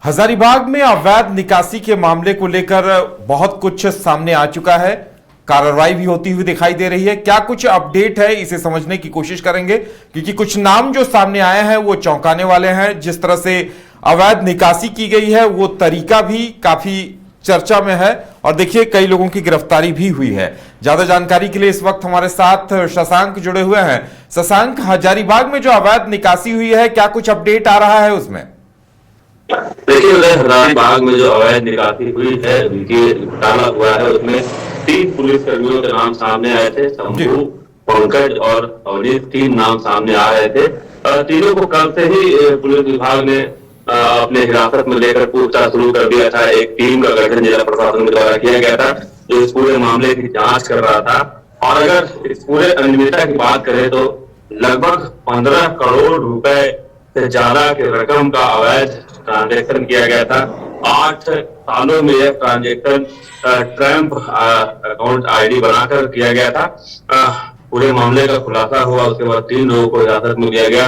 हजारीबाग में अवैध निकासी के मामले को लेकर बहुत कुछ सामने आ चुका है। कार्रवाई भी होती हुई दिखाई दे रही है। क्या कुछ अपडेट है, इसे समझने की कोशिश करेंगे, क्योंकि कुछ नाम जो सामने आए हैं वो चौंकाने वाले हैं। जिस तरह से अवैध निकासी की गई है वो तरीका भी काफी चर्चा में है और देखिए कई लोगों की गिरफ्तारी भी हुई है। ज्यादा जानकारी के लिए इस वक्त हमारे साथ शशांक जुड़े हुए हैं। शशांक, हजारीबाग में जो अवैध निकासी हुई है, क्या कुछ अपडेट आ रहा है उसमें? देखिए, हजारीबाग में जो अवैध निकासी हुई है, उनकी घोटाला हुआ है, उसमें 3 पुलिसकर्मियों के नाम सामने आए थे। शंभू, पंकज और अवनीश, 3 नाम सामने आ रहे थे। तीनों को कल से ही पुलिस विभाग ने अपने हिरासत में लेकर पूछताछ शुरू कर दिया था। एक टीम का गठन जिला प्रशासन के द्वारा किया गया था जो इस पूरे मामले की जांच कर रहा था। और अगर इस पूरे अनियमितता की बात करें तो लगभग 15 करोड़ रुपए से ज्यादा की रकम का अवैध ट्रांजैक्शन किया गया था। 8 सालों में यह ट्रांजैक्शन ट्रम्प अकाउंट आईडी बनाकर किया गया था। पूरे मामले का खुलासा हुआ, उसके बाद 3 लोगों को हिरासत में लिया गया।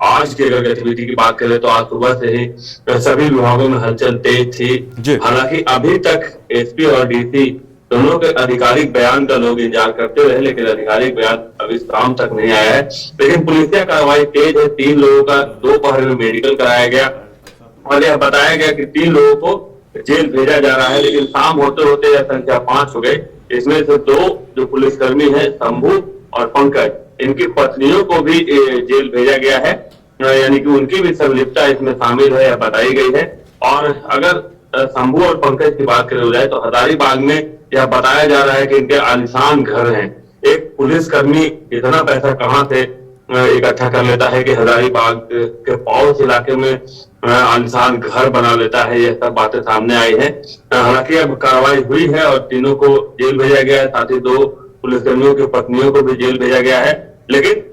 आज की अगर गतिविधि की बात करें तो आज सुबह से ही सभी विभागों में हलचल तेज थी। हालांकि अभी तक एसपी और डीसी दोनों के आधिकारिक बयान का लोग इंतजार करते रहे, लेकिन आधिकारिक बयान अभी शाम तक नहीं आया है। लेकिन पुलिसिया कार्रवाई तेज है। 3 लोगों का दोपहर में मेडिकल कराया गया और यह बताया गया कि 3 लोगों को जेल भेजा जा रहा है, लेकिन शाम होते होते यह संख्या 5 हो गई। इसमें से 2 जो पुलिसकर्मी है, शंभू और पंकज, इनकी पत्नियों को भी जेल भेजा गया है, यानी कि उनकी भी संलिप्तता इसमें शामिल है, यह बताई गई है। और अगर शंभू और पंकज की बात करी जाए तो हजारीबाग में यह बताया जा रहा है कि इनके आलीशान घर हैं। एक पुलिसकर्मी इतना पैसा कहां से इकट्ठा कर लेता है कि हजारीबाग के पौष इलाके में आलीशान घर बना लेता है, यह सब बातें सामने आई है। हालांकि अब कार्रवाई हुई है और तीनों को जेल भेजा गया है, साथ ही 2 पुलिसकर्मियों की पत्नियों को भी जेल भेजा गया है। लेकिन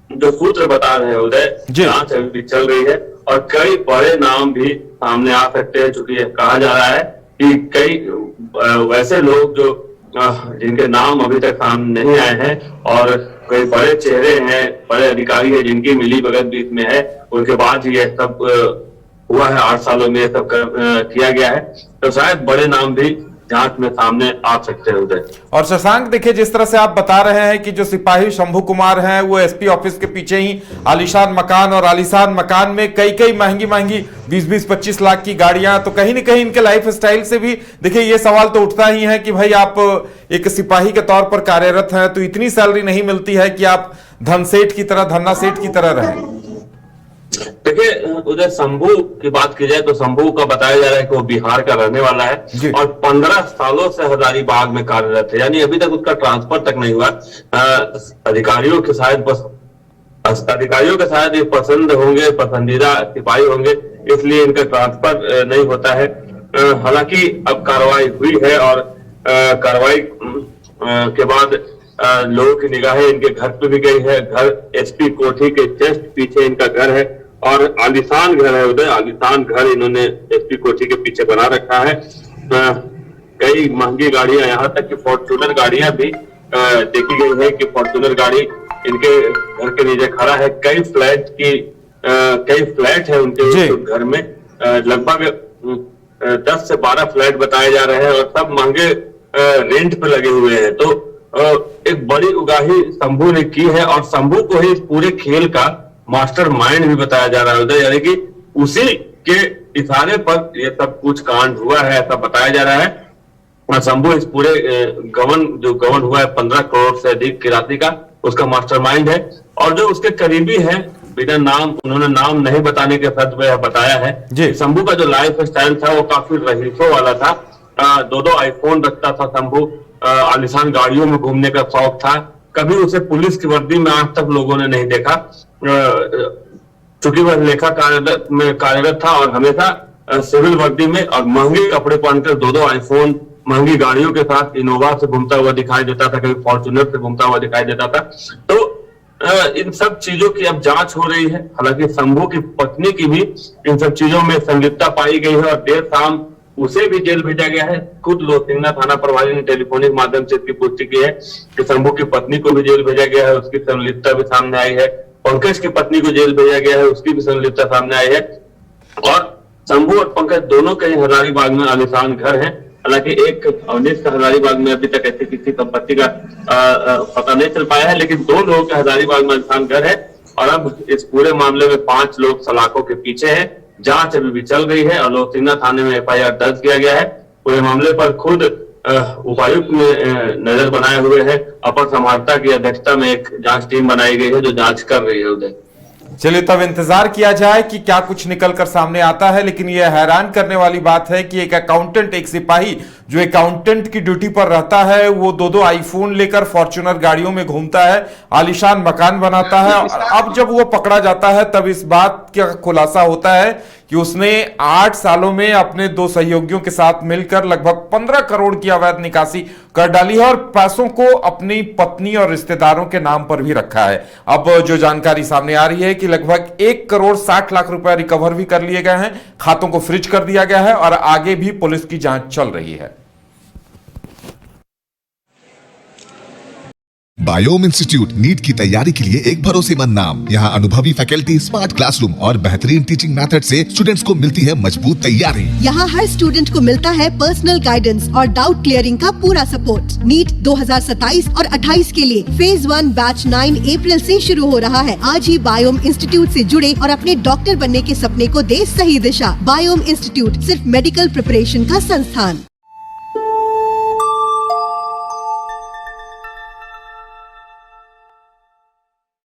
जो सूत्र बता रहे हैं उदय, जांच अभी भी चल रही है और कई बड़े नाम भी सामने आ सकते हैं, चूंकि कहा जा रहा है कि कई वैसे लोग जो जिनके नाम अभी तक सामने नहीं आए हैं और कई बड़े चेहरे हैं, बड़े अधिकारी हैं जिनकी मिली भगत भी इसमें है, उनके बाद ही यह सब हुआ है। 8 सालों में यह सब किया गया है, तो शायद बड़े नाम भी जांच में सामने आ सकते हैं उदय। और शशांक, देखिए जिस तरह से आप बता रहे हैं कि जो सिपाही शंभू कुमार हैं वो एसपी ऑफिस के पीछे ही आलीशान मकान, और आलीशान मकान में कई महंगी 20-25 लाख की गाड़ियां, तो कहीं ना कहीं इनके लाइफ स्टाइल से भी देखिए ये सवाल तो उठता ही है कि भाई आप एक सिपाही के तौर पर कार्यरत हैं तो इतनी सैलरी नहीं मिलती है कि आप धन्ना सेठ की तरह रहें। देखिए उधर शंभू की बात की जाए तो शंभू का बताया जा रहा है कि वो बिहार का रहने वाला है और 15 सालों से हजारीबाग में कार्यरत है, यानी अभी तक उसका ट्रांसफर तक नहीं हुआ। अधिकारियों के शायद ये पसंद होंगे, पसंदीदा सिपाही होंगे, इसलिए इनका ट्रांसफर नहीं होता है। हालांकि अब कार्रवाई हुई है और कार्रवाई के बाद लोगों की निगाहें इनके घर पे भी गई है। घर एसपी कोठी के जस्ट पीछे इनका घर है और आलीशान घर है उधर। आलीशान घर इन्होंने एसपी कोठी के पीछे बना रखा है। कई महंगी गाड़ियां, यहाँ तक कि फॉर्च्यूनर गाड़ियां भी देखी गई है कि फॉर्च्यूनर गाड़ी इनके घर के नीचे खड़ा है। कई फ्लैट है उनके घर में, लगभग 10 से 12 फ्लैट बताए जा रहे हैं और सब महंगे रेंट पे लगे हुए हैं। तो एक बड़ी उगाही शंभू ने की है और शंभू को ही इस पूरे खेल का मास्टर माइंड भी बताया जा रहा है, यानी कि उसी के इशारे पर यह सब कुछ कांड हुआ है, ऐसा बताया जा रहा है। और शंभू इस पूरे गवन हुआ है 15 करोड़ से अधिक की राशि का, उसका मास्टरमाइंड है। और जो उसके करीबी है, बिना नाम, उन्होंने नाम नहीं बताने के शर्त में बताया है। शंभू का जो लाइफ स्टाइल था वो काफी रहीसों वाला था। 2 आईफोन रखता था शंभू, आलीशान गाड़ियों में घूमने का शौक था। कभी उसे पुलिस की वर्दी में आज तक लोगों ने नहीं देखा, चूंकि वह लेखा में कार्यरत था और हमेशा सिविल वर्दी में और महंगे कपड़े पहनकर 2 आईफोन, महंगी गाड़ियों के साथ इनोवा से घूमता हुआ दिखाई देता था, कभी फॉर्च्यूनर से घूमता हुआ दिखाई देता था। तो इन सब चीजों की अब जांच हो रही है। हालांकि शंभू की पत्नी की भी इन सब चीजों में संलिप्तता पाई गई है और देर शाम उसे भी जेल भेजा गया है। खुद लोहसिंगना थाना प्रभारी ने टेलीफोनिक माध्यम से इसकी पुष्टि की है कि शंभू की पत्नी को भी जेल भेजा गया है, उसकी संलिप्तता भी सामने आई है। पंकज की पत्नी को जेल भेजा गया है, उसकी भी संलिप्तता सामने आई है। और शंभू और पंकज दोनों के हजारीबाग में आलीशान घर हैं। हालांकि एक अवनीश का हजारीबाग में अभी तक ऐसी किसी संपत्ति का पता नहीं चल पाया है, लेकिन 2 लोगों के हजारीबाग में आलीशान घर है। और अब इस पूरे मामले में 5 लोग सलाखों के पीछे हैं। जांच अभी भी चल रही है और लोहसिन्ना थाने में FIR दर्ज किया गया है। पूरे मामले पर खुद उपायुक्त ने नजर बनाए हुए है। अपर समाहर्ता की अध्यक्षता में एक जांच टीम बनाई गई है जो जांच कर रही है। उदय, चलिए तब इंतजार किया जाए कि क्या कुछ निकलकर सामने आता है। लेकिन यह हैरान करने वाली बात है कि एक अकाउंटेंट, एक सिपाही जो अकाउंटेंट की ड्यूटी पर रहता है, वो 2-2 आईफोन लेकर फॉर्च्यूनर गाड़ियों में घूमता है, आलीशान मकान बनाता है। और अब जब वो पकड़ा जाता है तब इस बात का खुलासा होता है कि उसने 8 सालों में अपने 2 सहयोगियों के साथ मिलकर लगभग 15 करोड़ की अवैध निकासी कर डाली है और पैसों को अपनी पत्नी और रिश्तेदारों के नाम पर भी रखा है। अब जो जानकारी सामने आ रही है कि लगभग 1 करोड़ 60 लाख रुपए रिकवर भी कर लिए गए हैं, खातों को फ्रीज कर दिया गया है और आगे भी पुलिस की जांच चल रही है। बायोम इंस्टीट्यूट नीट की तैयारी के लिए एक भरोसेमंद नाम। यहाँ अनुभवी फैकल्टी, स्मार्ट क्लासरूम और बेहतरीन टीचिंग मेथड से स्टूडेंट्स को मिलती है मजबूत तैयारी। यहाँ हर स्टूडेंट को मिलता है पर्सनल गाइडेंस और डाउट क्लियरिंग का पूरा सपोर्ट। नीट 2027 और 28 के लिए फेज 1 बैच 9 अप्रैल से शुरू हो रहा है। आज ही बायोम इंस्टीट्यूट से जुड़े और अपने डॉक्टर बनने के सपने को दे सही दिशा। बायोम इंस्टीट्यूट सिर्फ मेडिकल प्रिपरेशन का संस्थान।